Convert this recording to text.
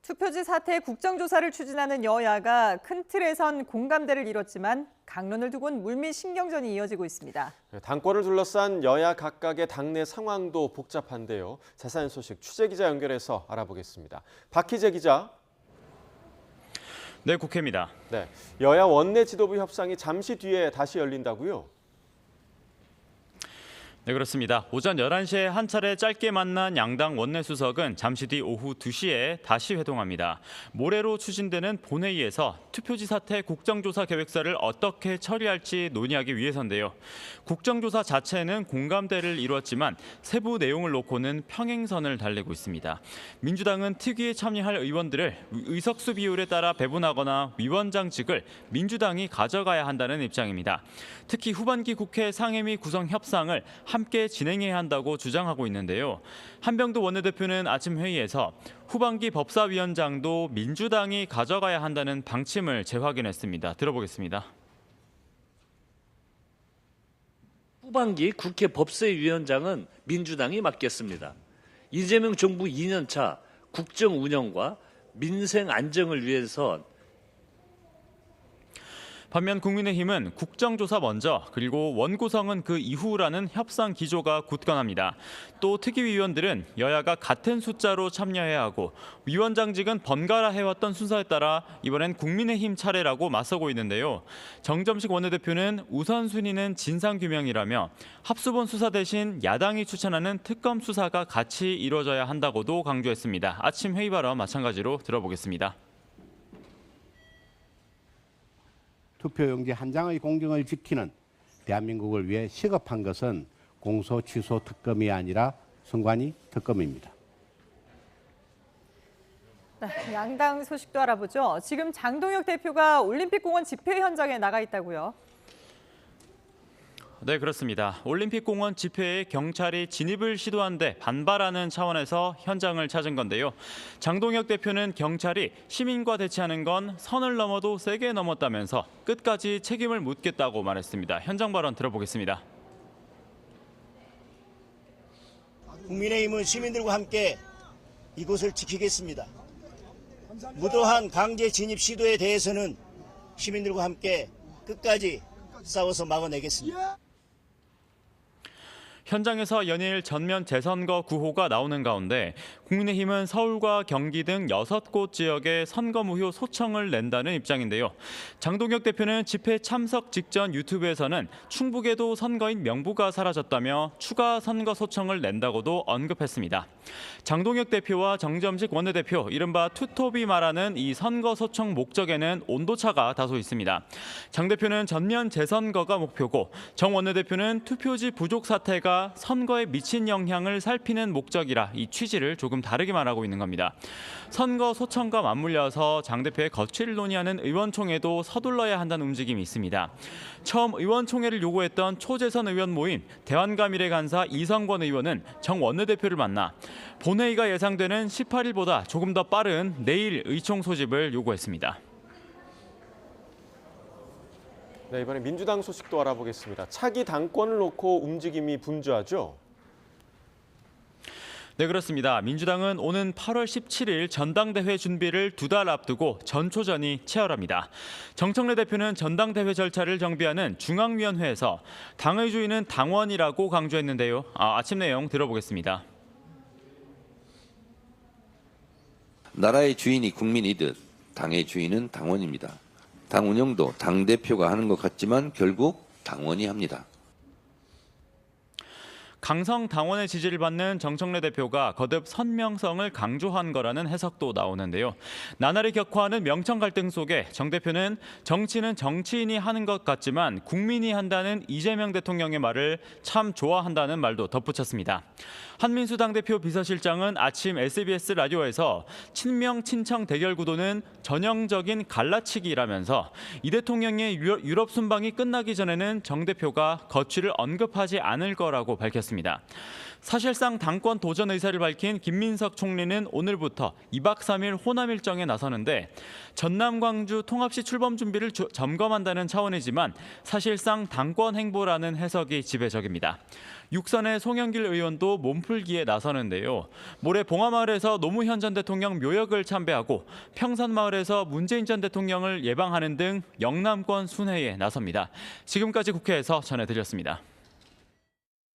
투표지 사태 국정조사를 추진하는 여야가 큰 틀에선 공감대를 이뤘지만 강론을 두고는 물밑신경전이 이어지고 있습니다. 당권을 둘러싼 여야 각각의 당내 상황도 복잡한데요. 자세한 소식 취재기자 연결해서 알아보겠습니다. 박희재 기자. 네, 국회입니다. 네, 여야 원내 지도부 협상이 잠시 뒤에 다시 열린다고요? 네, 그렇습니다. 오전 11시에 한 차례 짧게 만난 양당 원내수석은 잠시 뒤 오후 2시에 다시 회동합니다. 모레로 추진되는 본회의에서 투표지 사태 국정조사 계획서를 어떻게 처리할지 논의하기 위해서인데요. 국정조사 자체는 공감대를 이루었지만 세부 내용을 놓고는 평행선을 달리고 있습니다. 민주당은 특위에 참여할 의원들을 의석수 비율에 따라 배분하거나 위원장직을 민주당이 가져가야 한다는 입장입니다. 특히 후반기 국회 상임위 구성 협상을 함께 진행해야 한다고 주장하고 있는데요. 한병도 원내대표는 아침 회의에서 후반기 법사위원장도 민주당이 가져가야 한다는 방침을 재확인했습니다. 들어보겠습니다. 후반기 국회 법사위원장은 민주당이 맡겠습니다. 이재명 정부 2년차 국정 운영과 민생 안정을 위해서 반면 국민의힘은 국정조사 먼저 그리고 원구성은 그 이후라는 협상 기조가 굳건합니다. 또 특위위원들은 여야가 같은 숫자로 참여해야 하고 위원장직은 번갈아 해왔던 순서에 따라 이번엔 국민의힘 차례라고 맞서고 있는데요. 정점식 원내대표는 우선순위는 진상규명이라며 합수본 수사 대신 야당이 추천하는 특검 수사가 같이 이루어져야 한다고도 강조했습니다. 아침 회의 발언 마찬가지로 들어보겠습니다. 투표용지 한 장의 공정을 지키는 대한민국을 위해 시급한 것은 공소 취소 특검이 아니라 선관위 특검입니다. 네, 양당 소식도 알아보죠. 지금 장동혁 대표가 올림픽공원 집회 현장에 나가 있다고요. 네, 그렇습니다. 올림픽공원 집회에 경찰이 진입을 시도한 데 반발하는 차원에서 현장을 찾은 건데요. 장동혁 대표는 경찰이 시민과 대치하는 건 선을 넘어도 세게 넘었다면서 끝까지 책임을 묻겠다고 말했습니다. 현장 발언 들어보겠습니다. 국민의힘은 시민들과 함께 이곳을 지키겠습니다. 무도한 강제 진입 시도에 대해서는 시민들과 함께 끝까지 싸워서 막아내겠습니다. 현장에서 연일 전면 재선거 구호가 나오는 가운데 국민의힘은 서울과 경기 등 6곳 지역에 선거 무효 소청을 낸다는 입장인데요. 장동혁 대표는 집회 참석 직전 유튜브에서는 충북에도 선거인 명부가 사라졌다며 추가 선거 소청을 낸다고도 언급했습니다. 장동혁 대표와 정점식 원내대표, 이른바 투톱이 말하는 이 선거 소청 목적에는 온도차가 다소 있습니다. 장 대표는 전면 재선거가 목표고 정 원내대표는 투표지 부족 사태가 선거에 미친 영향을 살피는 목적이라 이 취지를 조금 다르게 말하고 있는 겁니다. 선거 소청과 맞물려서 장 대표의 거취를 논의하는 의원총회도 서둘러야 한다는 움직임이 있습니다. 처음 의원총회를 요구했던 초재선 의원 모임 대환감일의 간사 이성권 의원은 정 원내대표를 만나 본회의가 예상되는 18일보다 조금 더 빠른 내일 의총 소집을 요구했습니다. 네, 이번에 민주당 소식도 알아보겠습니다. 차기 당권을 놓고 움직임이 분주하죠? 네, 그렇습니다. 민주당은 오는 8월 17일 전당대회 준비를 2달 앞두고 전초전이 치열합니다. 정청래 대표는 전당대회 절차를 정비하는 중앙위원회에서 당의 주인은 당원이라고 강조했는데요. 아침 내용 들어보겠습니다. 나라의 주인이 국민이듯 당의 주인은 당원입니다. 당 운영도 당대표가 하는 것 같지만 결국 당원이 합니다. 강성 당원의 지지를 받는 정청래 대표가 거듭 선명성을 강조한 거라는 해석도 나오는데요. 나날이 격화하는 명청 갈등 속에 정 대표는 정치는 정치인이 하는 것 같지만 국민이 한다는 이재명 대통령의 말을 참 좋아한다는 말도 덧붙였습니다. 한민수 당대표 비서실장은 아침 SBS 라디오에서 친명 친청 대결 구도는 전형적인 갈라치기라면서 이 대통령의 유럽 순방이 끝나기 전에는 정 대표가 거취를 언급하지 않을 거라고 밝혔습니다. 있습니다. 사실상 당권 도전 의사를 밝힌 김민석 총리는 오늘부터 2박 3일 호남 일정에 나서는데 전남 광주 통합시 출범 준비를 점검한다는 차원이지만 사실상 당권 행보라는 해석이 지배적입니다. 육선의 송영길 의원도 몸풀기에 나서는데요. 모레 봉화마을에서 노무현 전 대통령 묘역을 참배하고 평산마을에서 문재인 전 대통령을 예방하는 등 영남권 순회에 나섭니다. 지금까지 국회에서 전해드렸습니다.